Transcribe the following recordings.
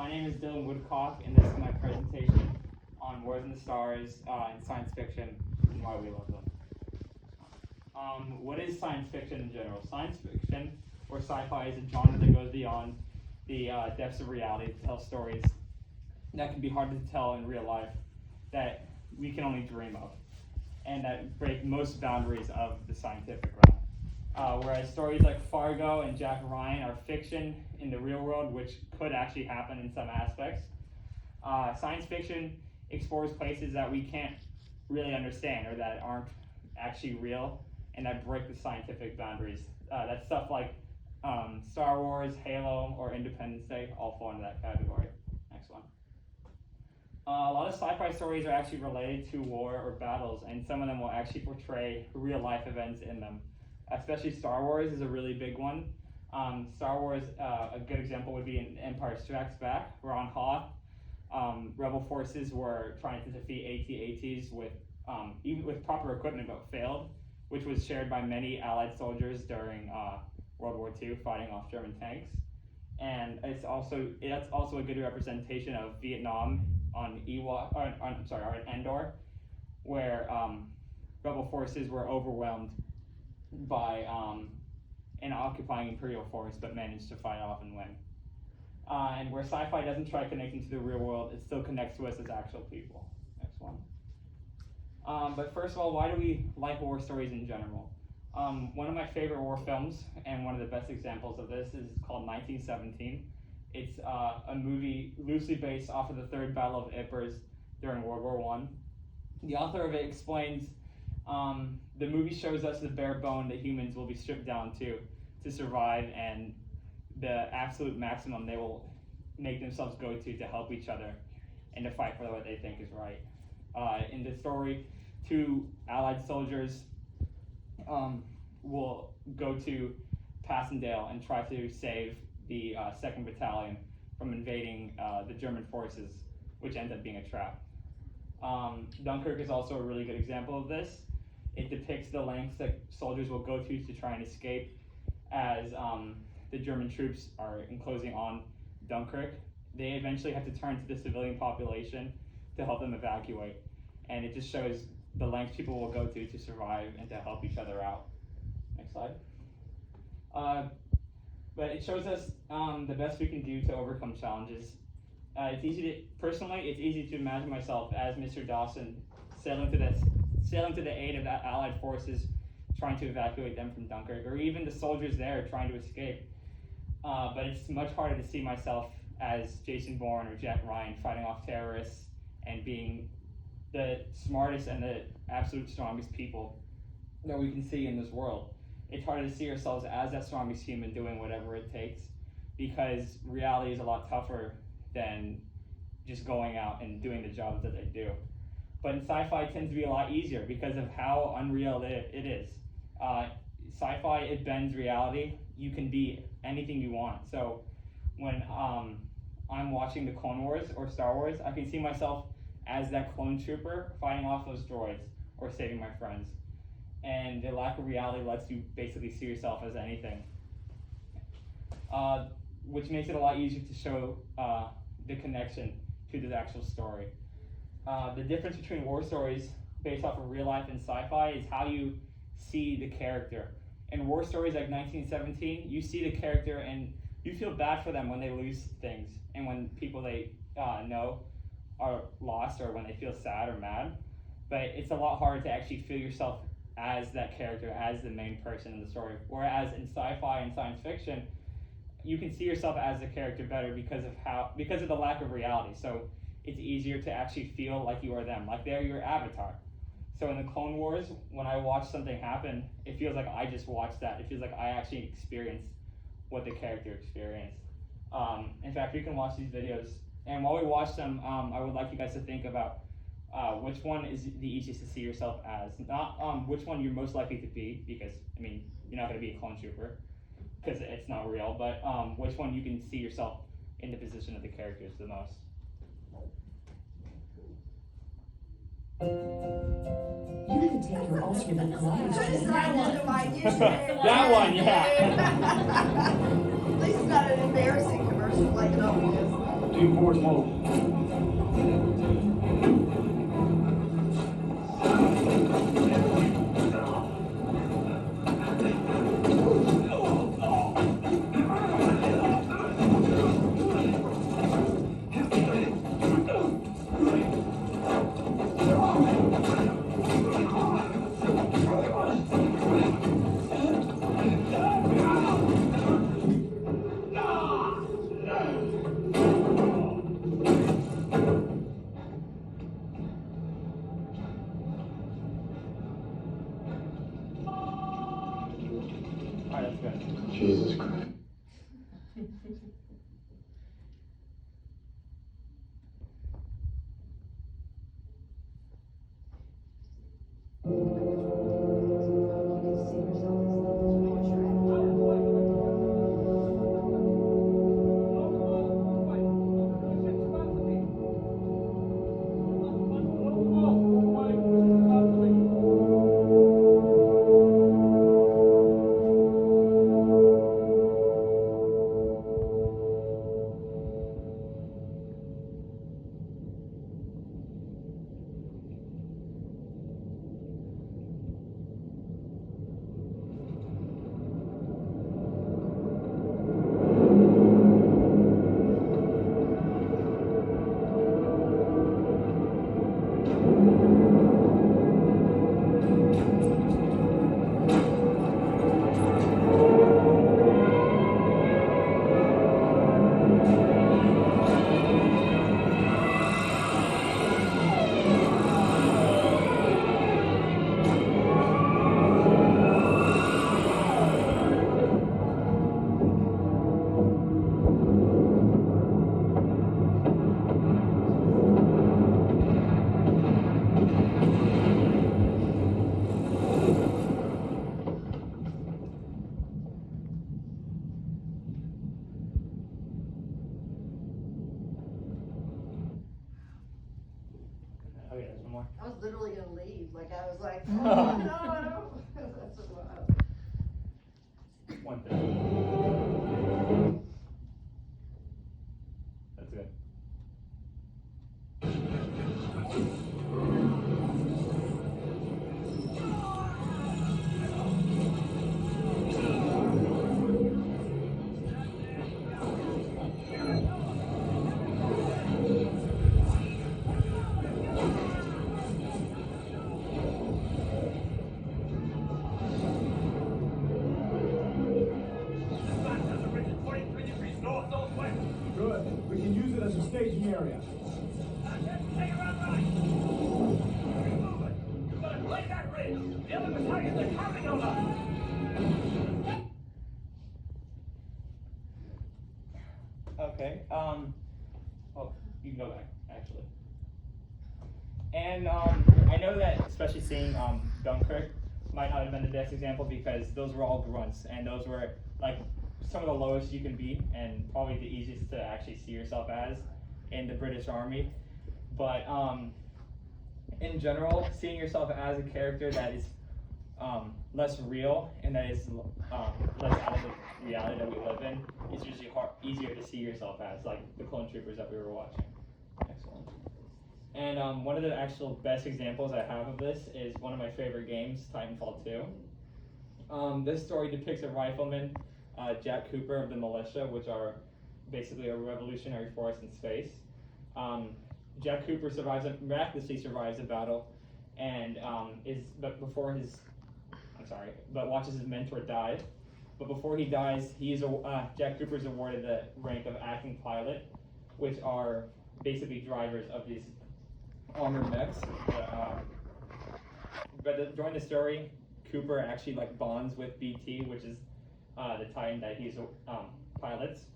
My name is Dylan Woodcock, and this is my presentation on Wars in the Stars in science fiction and why we love them. What is science fiction in general? Science fiction, or sci-fi, is a genre that goes beyond the depths of reality to tell stories that can be hard to tell in real life, that we can only dream of, and that break most boundaries of the scientific realm. Whereas stories like Fargo and Jack Ryan are fiction in the real world, which could actually happen in some aspects. Science fiction explores places that we can't really understand or that aren't actually real and that break the scientific boundaries. That's stuff like Star Wars, Halo, or Independence Day all fall into that category. Next one. A lot of sci-fi stories are actually related to war or battles, and some of them will actually portray real life events in them. Especially Star Wars is a really big one. Star Wars, a good example would be in Empire Strikes Back, where on Hoth, rebel forces were trying to defeat AT-ATs with even with proper equipment, but failed, which was shared by many Allied soldiers during World War II, fighting off German tanks. And that's also a good representation of Vietnam on Endor, where rebel forces were overwhelmed by an occupying Imperial force, but managed to fight off and win. And where sci-fi doesn't try connecting to the real world, it still connects to us as actual people. Next one. But first of all, why do we like war stories in general? One of my favorite war films, and one of the best examples of this, is called 1917. It's a movie loosely based off of the Third Battle of Ypres during World War I. The author of it explains the movie shows us the bare bone that humans will be stripped down to survive, and the absolute maximum they will make themselves go to help each other and to fight for what they think is right. In the story, two Allied soldiers will go to Passchendaele and try to save the 2nd Battalion from invading the German forces, which ends up being a trap. Dunkirk is also a really good example of this. It depicts the lengths that soldiers will go to try and escape as the German troops are enclosing on Dunkirk. They eventually have to turn to the civilian population to help them evacuate. And it just shows the lengths people will go to survive and to help each other out. Next slide. But it shows us the best we can do to overcome challenges. It's easy to imagine myself as Mr. Dawson sailing to the aid of the Allied forces, trying to evacuate them from Dunkirk, or even the soldiers there trying to escape. But it's much harder to see myself as Jason Bourne or Jack Ryan fighting off terrorists and being the smartest and the absolute strongest people that we can see in this world. It's harder to see ourselves as that strongest human doing whatever it takes, because reality is a lot tougher than just going out and doing the jobs that they do. But in sci-fi, it tends to be a lot easier because of how unreal it is. Sci-fi, it bends reality. You can be anything you want. So when I'm watching the Clone Wars or Star Wars, I can see myself as that clone trooper fighting off those droids or saving my friends. And the lack of reality lets you basically see yourself as anything, which makes it a lot easier to show the connection to the actual story. The difference between war stories based off of real life and sci-fi is how you see the character. In war stories like 1917, you see the character and you feel bad for them when they lose things and when people they know are lost, or when they feel sad or mad. But it's a lot harder to actually feel yourself as that character, as the main person in the story. Whereas in sci-fi and science fiction, you can see yourself as the character better because of the lack of reality. So it's easier to actually feel like you are them, like they're your avatar. So in the Clone Wars, when I watch something happen, it feels like I just watched that. It feels like I actually experienced what the character experienced. In fact, you can watch these videos, and while we watch them, I would like you guys to think about which one is the easiest to see yourself as. Not which one you're most likely to be, because, I mean, you're not going to be a clone trooper, because it's not real, but which one you can see yourself in the position of the characters the most. You can take your ultimate clothes. That one, yeah. At least it's not an embarrassing commercial like it always is. Team force mode. Alright, that's good. Jesus Christ. Okay, there's one more. I was literally gonna leave. Like I was like, oh no, that's a lot. 130. That's good. Good. We can use it as a staging area. Okay. Oh, you can go back actually. And I know that, especially seeing Dunkirk, might not have been the best example because those were all grunts, and those were like some of the lowest you can be, and probably the easiest to actually see yourself as in the British Army. But in general, seeing yourself as a character that is less real and that is less out of the reality that we live in is usually easier to see yourself as, like the clone troopers that we were watching. Excellent. And one of the actual best examples I have of this is one of my favorite games, Titanfall 2. This story depicts a rifleman, Jack Cooper of the militia, which are basically a revolutionary force in space. Jack Cooper miraculously survives a battle, and watches his mentor die. But before he dies, Jack Cooper is awarded the rank of acting pilot, which are basically drivers of these armored mechs. During the story, Cooper actually bonds with BT, which is the Titan that he's pilots.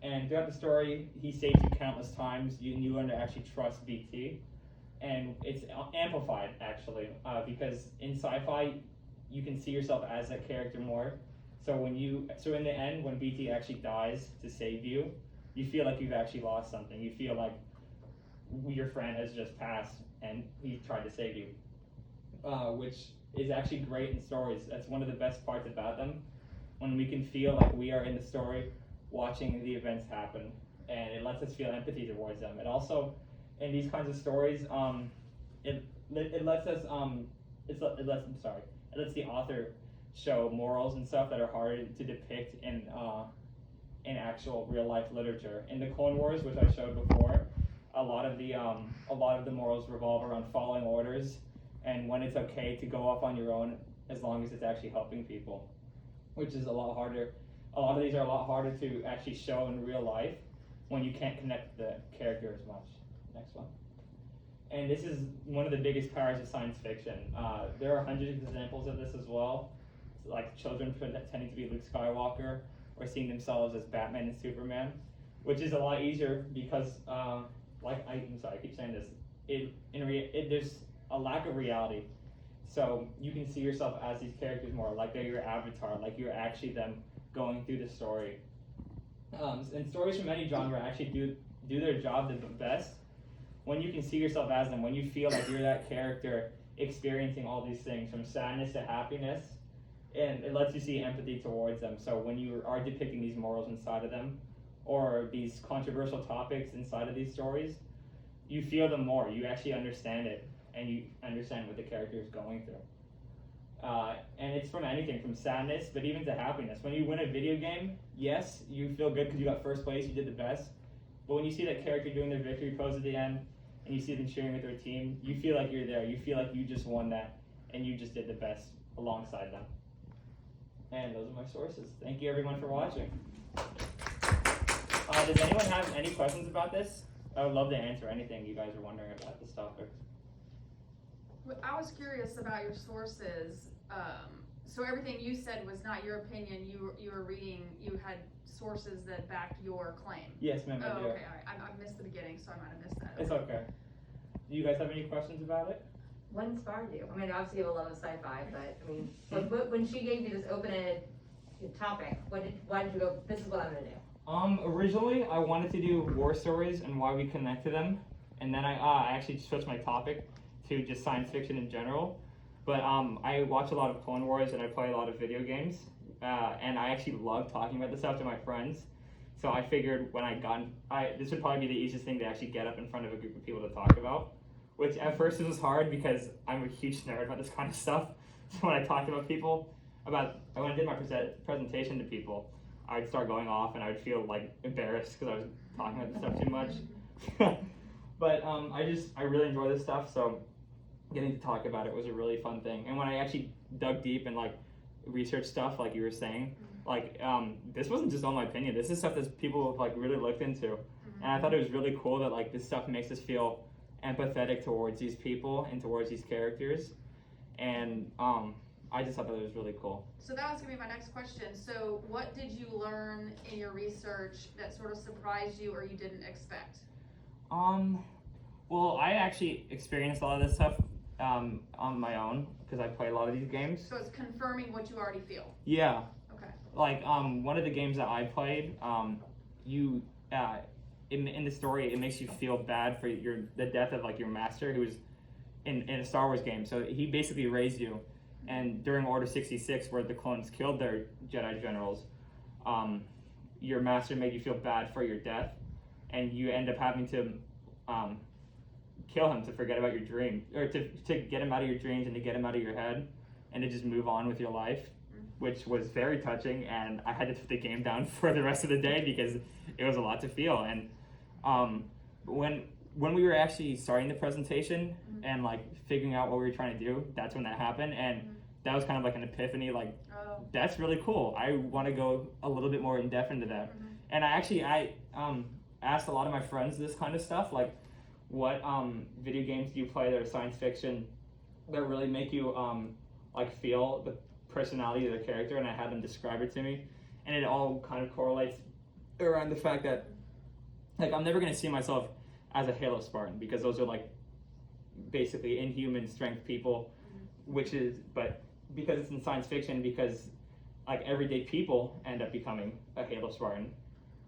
And throughout the story, he saves you countless times. You learn to actually trust BT, and it's amplified actually because in sci-fi, you can see yourself as that character more. So in the end, when BT actually dies to save you, you feel like you've actually lost something. You feel like your friend has just passed and he tried to save you, which is actually great in stories. That's one of the best parts about them, when we can feel like we are in the story watching the events happen. and it lets us feel empathy towards them. It also, in these kinds of stories, it lets us it lets the author show morals and stuff that are hard to depict in actual real life literature. In the Clone Wars, which I showed before, a lot of the morals revolve around following orders and when it's okay to go off on your own as long as it's actually helping people, which is a lot harder. A lot of these are a lot harder to actually show in real life when you can't connect the character as much. Next one. And this is one of the biggest powers of science fiction. There are hundreds of examples of this as well, like children pretending to be Luke Skywalker or seeing themselves as Batman and Superman, which is a lot easier because, I'm sorry, I keep saying this. There's a lack of reality. So you can see yourself as these characters more, like they're your avatar, like you're actually them going through the story. And stories from any genre actually do their job the best when you can see yourself as them, when you feel like you're that character experiencing all these things from sadness to happiness, and it lets you see empathy towards them. So when you are depicting these morals inside of them or these controversial topics inside of these stories, you feel them more. You actually understand it, and you understand what the character is going through. And it's from anything, from sadness, but even to happiness. When you win a video game, yes, you feel good because you got first place, you did the best. But when you see that character doing their victory pose at the end, and you see them cheering with their team, you feel like you're there. You feel like you just won that, and you just did the best alongside them. And those are my sources. Thank you everyone for watching. Does anyone have any questions about this? I would love to answer anything you guys are wondering about this topic. I was curious about your sources. So everything you said was not your opinion. You were reading. You had sources that backed your claim. Yes, ma'am. Oh, I do. okay. All right. I missed the beginning, so I might have missed that. It's okay. Do you guys have any questions about it? What inspired you? I mean, obviously you have a love of sci-fi, but I mean, when she gave you this open-ended topic, why did you go, this is what I'm gonna do? Originally, I wanted to do war stories and why we connect to them, and then I actually switched my topic to just science fiction in general. But I watch a lot of Clone Wars and I play a lot of video games, and I actually love talking about this stuff to my friends. So I figured when this would probably be the easiest thing to actually get up in front of a group of people to talk about. Which at first it was hard because I'm a huge nerd about this kind of stuff. So when I talked about when I did my presentation to people, I'd start going off and I would feel like embarrassed because I was talking about this stuff too much. But I really enjoy this stuff, so getting to talk about it was a really fun thing. And when I actually dug deep and like researched stuff, like you were saying, like this wasn't just all my opinion. This is stuff that people have like really looked into, and I thought it was really cool that like this stuff makes us feel empathetic towards these people and towards these characters, and I just thought that was really cool. So that was gonna be my next question. So what did you learn in your research that sort of surprised you or you didn't expect? Well, I actually experienced a lot of this stuff on my own because I play a lot of these games. So it's confirming what you already feel. Yeah. Okay. Like one of the games that I played, in the story, it makes you feel bad for the death of like your master, who was in a Star Wars game. So he basically raised you, and during Order 66, where the clones killed their Jedi generals, your master made you feel bad for your death, and you end up having to kill him to forget about your dream, or to get him out of your dreams and to get him out of your head, and to just move on with your life, which was very touching. And I had to put the game down for the rest of the day because it was a lot to feel. And when we were actually starting the presentation and like figuring out what we were trying to do, that's when that happened. And that was kind of like an epiphany, like, that's really cool. I want to go a little bit more in depth into that. And I asked a lot of my friends this kind of stuff, like, what video games do you play that are science fiction that really make you like feel the personality of the character? And I had them describe it to me, and it all kind of correlates around the fact that like I'm never going to see myself as a Halo Spartan, because those are like basically inhuman strength people, but because it's in science fiction, because like everyday people end up becoming a Halo Spartan,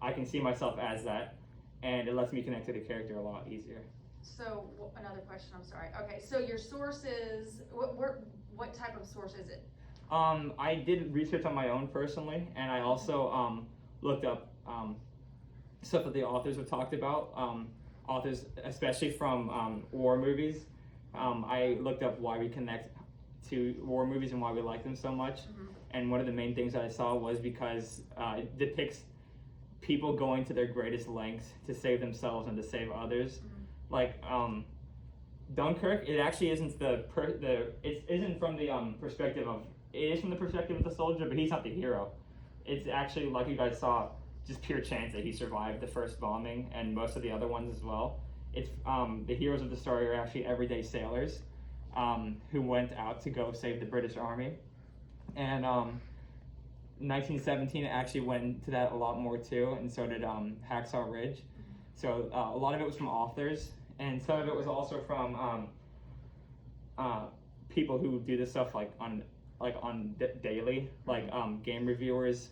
I can see myself as that, and it lets me connect to the character a lot easier. So another question, I'm sorry. Okay, so your sources, what type of source is it? I did research on my own personally, and I also looked up stuff that the authors have talked about. Authors, especially from war movies. I looked up why we connect to war movies and why we like them so much. And one of the main things that I saw was because it depicts people going to their greatest lengths to save themselves and to save others. Like Dunkirk, it actually isn't it isn't from the perspective of, it is from the perspective of the soldier, but he's not the hero. It's actually, like you guys saw, just pure chance that he survived the first bombing and most of the other ones as well. It's the heroes of the story are actually everyday sailors who went out to go save the British Army. And 1917 actually went into that a lot more too, and so did Hacksaw Ridge. So a lot of it was from authors, and some of it was also from people who do this stuff on daily, like game reviewers,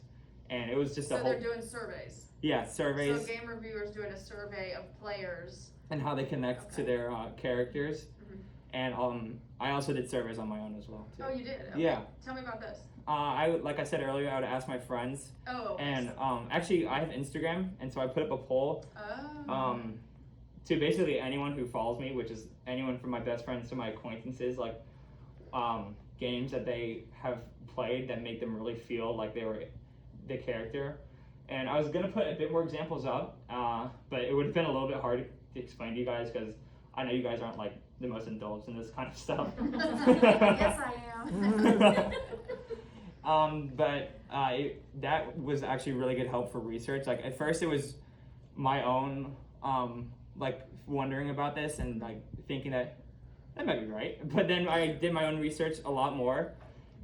and it was just So they're doing surveys. Yeah, surveys. So game reviewers doing a survey of players And how they connect to their characters. And I also did surveys on my own as well too. Oh, you did? Okay. Yeah. Tell me about this. Like I said earlier, I would ask my friends. Oh. And actually, I have Instagram, and so I put up a poll. Oh. To basically anyone who follows me, which is anyone from my best friends to my acquaintances, like games that they have played that make them really feel like they were the character. And I was gonna put a bit more examples up, but it would have been a little bit hard to explain to you guys because I know you guys aren't like the most indulged in this kind of stuff. Yes, I am. But that was actually really good help for research. Like at first it was my own like wondering about this and like thinking that might be right. But then I did my own research a lot more,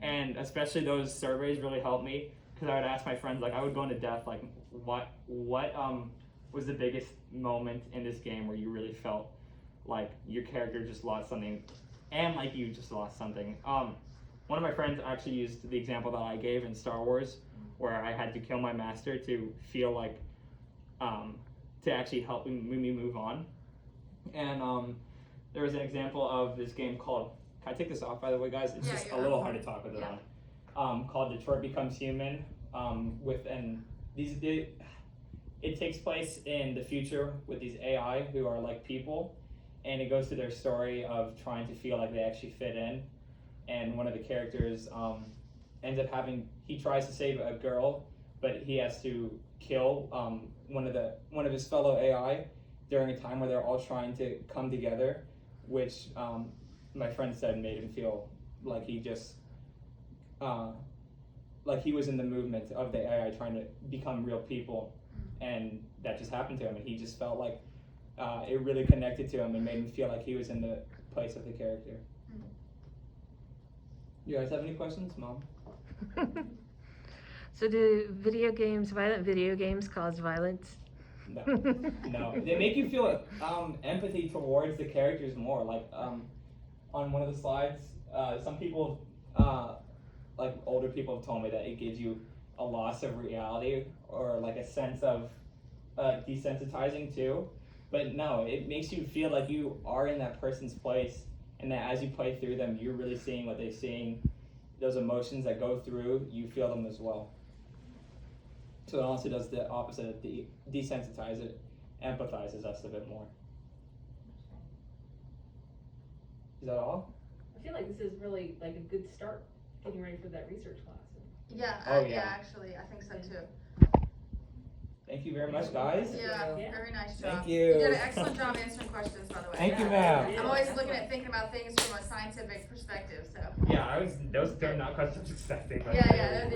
and especially those surveys really helped me because I would ask my friends, like I would go into depth, like what was the biggest moment in this game where you really felt like your character just lost something and like you just lost something. One of my friends actually used the example that I gave in Star Wars where I had to kill my master to feel like to actually help me move on. And there was an example of this game called, can I take this off by the way guys? It's just a little hard to talk with it on. Called Detroit Becomes Human. It takes place in the future with these AI who are like people, and it goes through their story of trying to feel like they actually fit in. And one of the characters ends up he tries to save a girl, but he has to kill one of his fellow AI during a time where they're all trying to come together, which my friend said made him feel like he just like he was in the movement of the AI trying to become real people, and that just happened to him, and he just felt like it really connected to him and made him feel like he was in the place of the character. You guys have any questions, Mom? So do violent video games cause violence? No, no. They make you feel empathy towards the characters more. Like on one of the slides, some people, like older people have told me that it gives you a loss of reality or like a sense of desensitizing too. But no, it makes you feel like you are in that person's place, and that as you play through them, you're really seeing what they're seeing. Those emotions that go through, you feel them as well. So it also does the opposite of desensitize it, empathizes us a bit more. Is that all? I feel like this is really like a good start getting ready for that research class. Yeah, Oh, yeah, yeah. actually, I think so too. Thank you very much, guys. Yeah, Yeah. very nice job. Thank you. You did an excellent job answering questions, by the way. Thank you, ma'am. I'm always thinking about things from a scientific perspective, so. Yeah, those are not questions expecting. But Yeah,